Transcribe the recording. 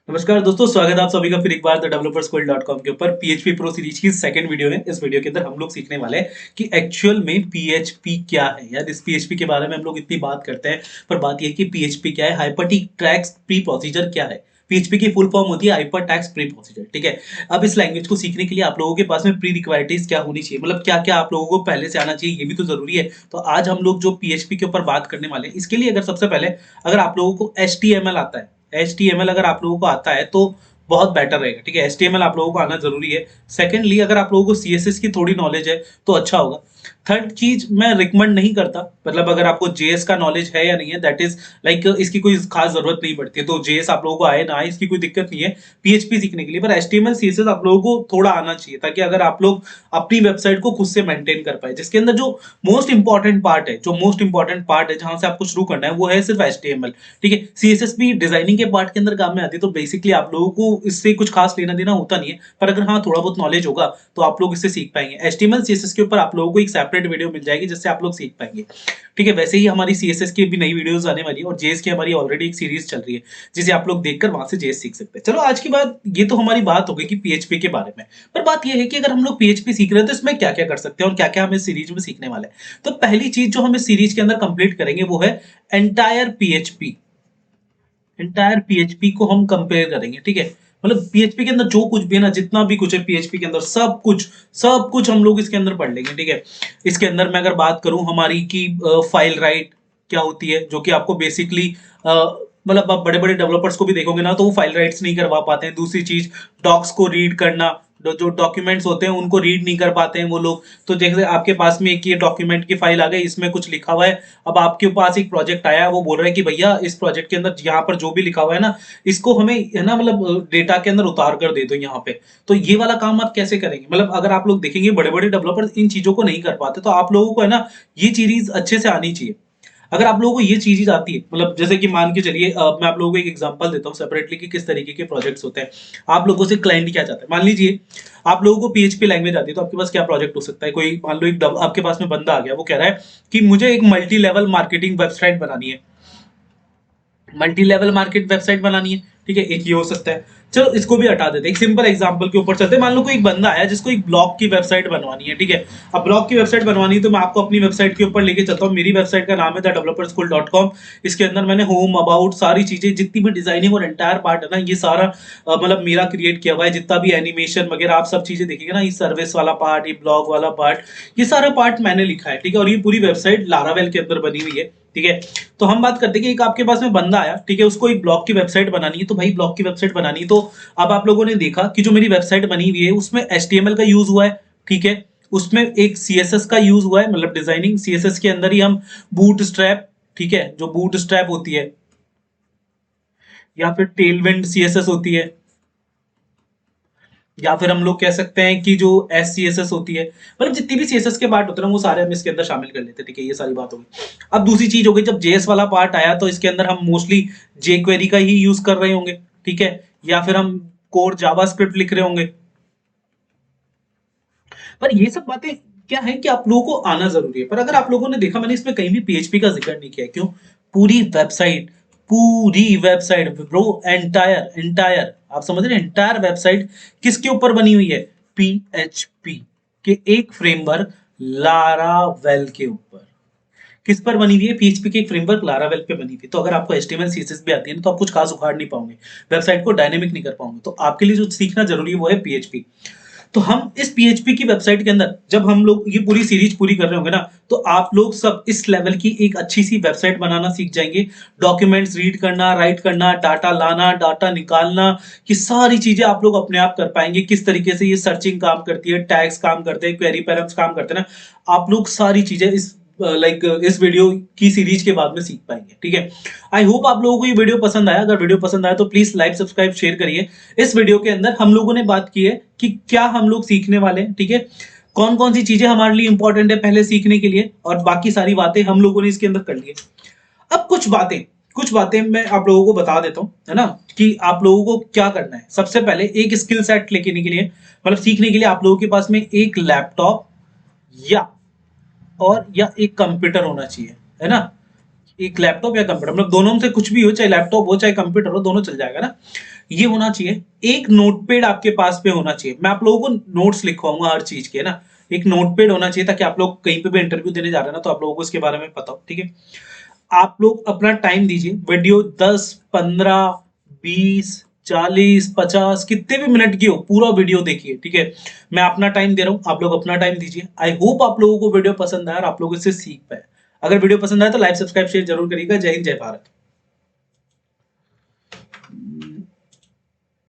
नमस्कार दोस्तों, स्वागत है आप सभी का फिर एक बार द developerschool.com के ऊपर पीएचपी प्रो सीरीज की सेकंड वीडियो है। इस वीडियो के अंदर हम लोग सीखने वाले हैं कि एक्चुअल में पीएचपी क्या है। यार इस पीएचपी के बारे में हम लोग इतनी बात करते हैं, पर बात यह है कि पीएचपी क्या है, हाइपरटेक्स्ट प्री प्रोसीजर क्या है। पीएचपी की फुल फॉर्म होती है हाइपरटेक्स्ट प्री प्रोसीजर, ठीक है। अब इस लैंग्वेज को सीखने के लिए आप लोगों के पास में प्री रिक्वायरिटीज क्या होनी चाहिए, मतलब क्या क्या आप लोगों को पहले से आना चाहिए, ये भी तो जरूरी है। तो आज हम लोग जो पीएचपी के ऊपर बात करने वाले हैं, इसके लिए अगर सबसे पहले अगर आप लोगों को HTML आता है, HTML अगर आप लोगों को आता है तो बहुत बेटर रहेगा, ठीक है। HTML आप लोगों को आना जरूरी है। सेकेंडली अगर आप लोगों को CSS की थोड़ी नॉलेज है तो अच्छा होगा। थर्ड चीज मैं रिकमेंड नहीं करता, मतलब अगर आपको JS का नॉलेज है या नहीं है, दैट इज लाइक इसकी कोई खास जरूरत नहीं पड़ती है। तो JS आप लोगों को आए ना आए इसकी कोई दिक्कत नहीं है पीएचपी सीखने के लिए, पर HTML CSS आप लोगों को थोड़ा आना चाहिए, ताकि अगर आप लोग अपनी वेबसाइट को खुद से मेंटेन कर पाए। जिसके अंदर जो मोस्ट इंपॉर्टेंट पार्ट है, जहां से आपको शुरू करना है, वो है सिर्फ HTML, ठीक है। CSS भी डिजाइनिंग के पार्ट के अंदर काम में आती है, तो बेसिकली आप लोगों को इससे कुछ खास लेना देना होता नहीं है, पर अगर हाँ थोड़ा बहुत नॉलेज होगा तो आप लोग इससे सीख पाएंगे। HTML CSS के ऊपर आप लोगों को एक सेपरेट वीडियो मिल जाएगी जिससे आप लोग सीख पाएंगे, ठीक है। वैसे ही हमारी CSS की भी नई वीडियोस आने वाली है और JS की हमारी ऑलरेडी एक सीरीज चल रही है जिसे आप लोग देखकर वहां से JS सीख सकते हैं। चलो आज की बात, ये तो हमारी बात हो गई कि पीएचपी के बारे में, पर बात ये है कि अगर हम लोग पीएचपी सीख रहे हैं तो इसमें क्या क्या कर सकते हैं और क्या क्या हम इस सीरीज में सीखने वाले हैं। तो पहली चीज जो हम इस सीरीज के अंदर कंप्लीट करेंगे वो है एंटायर पीएचपी। एंटायर पीएचपी को हम कंपेयर करेंगे, ठीक है। मतलब पीएचपी के अंदर जो कुछ भी है ना, जितना भी कुछ है पीएचपी के अंदर, सब कुछ हम लोग इसके अंदर पढ़ लेंगे, ठीक है। इसके अंदर मैं अगर बात करूं हमारी की फाइल राइट क्या होती है, जो कि आपको बेसिकली मतलब आप बड़े बड़े डेवलपर्स को भी देखोगे ना तो वो फाइल राइट्स नहीं करवा पाते हैं। दूसरी चीज, डॉक्स को रीड करना, जो डॉक्यूमेंट्स होते हैं उनको रीड नहीं कर पाते हैं वो लोग। तो जैसे आपके पास में एक ये डॉक्यूमेंट की फाइल आ गई, इसमें कुछ लिखा हुआ है, अब आपके पास एक प्रोजेक्ट आया, वो बोल रहा है कि भैया इस प्रोजेक्ट के अंदर यहाँ पर जो भी लिखा हुआ है ना, इसको हमें है ना मतलब डेटा के अंदर उतार कर दे दो यहाँ पे। तो ये वाला काम आप कैसे करेंगे, मतलब अगर आप लोग देखेंगे बड़े बड़े डेवलपर्स इन चीजों को नहीं कर पाते, तो आप लोगों को है ना ये चीज अच्छे से आनी चाहिए। अगर आप लोगों को ये चीज आती है, मतलब जैसे कि मान के चलिए मैं आप लोगों को एक एग्जांपल देता हूँ सेपरेटली कि किस तरीके के प्रोजेक्ट्स होते हैं। आप लोगों से क्लाइंट क्या चाहता है, मान लीजिए आप लोगों को पीएचपी लैंग्वेज आती है, तो आपके पास क्या प्रोजेक्ट हो सकता है। कोई मान लो एक आपके पास में बंदा आ गया, वो कह रहा है कि मुझे एक मल्टी लेवल मार्केटिंग वेबसाइट बनानी है, मल्टी लेवल मार्केट वेबसाइट बनानी है, ठीक है। एक ये हो सकता है। चलो इसको भी हटा देते हैं, एक सिंपल एग्जांपल के ऊपर चलते हैं। मान लो कोई एक बंदा आया जिसको एक ब्लॉग की वेबसाइट बनवानी है, ठीक है। अब ब्लॉग की वेबसाइट बनवानी है तो मैं आपको अपनी वेबसाइट के ऊपर लेके चलता हूँ। मेरी वेबसाइट का नाम है thedeveloperschool.com। इसके अंदर मैंने होम, अबाउट, सारी चीजें जितनी भी डिजाइनिंग और एंटायर पार्ट है ना, ये सारा मतलब मेरा क्रिएट किया हुआ है। जितना भी एनिमेशन वगैरह आप सब चीजें देखेंगे ना, ये सर्विस वाला पार्ट, ये ब्लॉग वाला पार्ट, ये सारा पार्ट मैंने लिखा है, ठीक है। और ये पूरी वेबसाइट लारावेल के अंदर बनी हुई है, ठीक है। तो हम बात करते हैं कि एक आपके पास में बंदा आया, ठीक है, उसको एक ब्लॉग की वेबसाइट बनानी है। तो भाई ब्लॉग की वेबसाइट बनानी है, तो अब आप लोगों ने देखा कि जो मेरी वेबसाइट बनी हुई है उसमें HTML का यूज हुआ है, ठीक है। उसमें एक CSS का यूज हुआ है, मतलब डिजाइनिंग CSS के अंदर ही हम बूटस्ट्रैप, ठीक है, जो बूटस्ट्रैप होती है, या फिर टेलविंड CSS होती है, या फिर हम लोग कह सकते हैं कि जो SCSS होती है, मतलब जितनी भी CSS के पार्ट होते हैं ना वो सारे हम इसके अंदर शामिल कर लेते हैं, ठीक है। ये सारी बात होगी। अब दूसरी चीज हो गई, जब JS वाला पार्ट आया तो इसके अंदर हम मोस्टली jQuery का ही यूज कर रहे होंगे, ठीक है, या फिर हम कोर जावास्क्रिप्ट लिख रहे होंगे। पर ये सब बातें क्या है कि आप लोगों को आना जरूरी है। पर अगर आप लोगों ने देखा, मैंने इसमें कहीं भी पीएचपी का जिक्र नहीं किया, क्यों? पूरी वेबसाइट, पूरी वेबसाइट ब्रो, एंटायर एंटायर, आप समझ रहे हैं, एंटायर वेबसाइट किसके ऊपर बनी हुई है? पीएचपी के एक फ्रेमवर्क लारावेल के ऊपर। किस पर बनी हुई है? पीएचपी के एक फ्रेमवर्क लारावेल पे बनी हुई है। तो अगर आपको HTML CSS भी आती है ना, तो आप कुछ खास उखाड़ नहीं पाओगे, वेबसाइट को डायनेमिक नहीं कर पाओगे। तो आपके लिए जो सीखना जरूरी है वो है पीएचपी। तो हम इस पीएचपी की वेबसाइट के अंदर जब हम लोग ये पूरी सीरीज पूरी कर रहे होंगे ना, तो आप लोग सब इस लेवल की एक अच्छी सी वेबसाइट बनाना सीख जाएंगे। डॉक्यूमेंट्स रीड करना, राइट करना, डाटा लाना, डाटा निकालना, ये सारी चीजें आप लोग अपने आप कर पाएंगे। किस तरीके से ये सर्चिंग काम करती है, टैग्स काम करते हैं, क्वेरी पैराम्स काम करते हैं ना, आप लोग सारी चीजें इस इस वीडियो की सीरीज के बाद में सीख पाएंगे, ठीक है। आई होप आप लोगों को ये वीडियो पसंद आया। अगर वीडियो पसंद आया तो प्लीज लाइक, सब्सक्राइब, शेयर करिए। इस वीडियो के अंदर हम लोगों ने बात की है कि क्या हम लोग सीखने वाले हैं, ठीक है, कौन कौन सी चीजें हमारे लिए इंपॉर्टेंट है पहले सीखने के लिए, और बाकी सारी बातें हम लोगों ने इसके अंदर कर ली है। अब कुछ बातें मैं आप लोगों को बता देता हूं, है ना, कि आप लोगों को क्या करना है। सबसे पहले एक स्किल सेट लेके के लिए, मतलब सीखने के लिए आप लोगों के पास में एक लैपटॉप या एक कंप्यूटर होना चाहिए, है ना। एक लैपटॉप या कंप्यूटर, मतलब दोनों में से कुछ भी हो, चाहे लैपटॉप हो चाहे कंप्यूटर हो, दोनों चल जाएगा ना। ये होना चाहिए। एक नोटपैड आपके पास पे होना चाहिए। मैं आप लोगों को नोट्स लिखवाऊंगा हर चीज के ना। एक नोटपैड होना चाहिए ताकि आप लोग कहीं पे भी इंटरव्यू देने जा रहे हैं ना तो आप लोगों को इसके बारे में पता हो, ठीक है। आप लोग अपना टाइम दीजिए। वीडियो 10, 15, 20, 40, 50 कितने भी मिनट की हो पूरा वीडियो देखिए, ठीक है। मैं अपना टाइम दे रहा हूँ, आप लोग अपना टाइम दीजिए। आई होप आप लोगों को वीडियो पसंद आया और आप लोग इससे सीख पाए। अगर वीडियो पसंद आया तो लाइक सब्सक्राइब शेयर जरूर करिएगा। जय हिंद, जय भारत।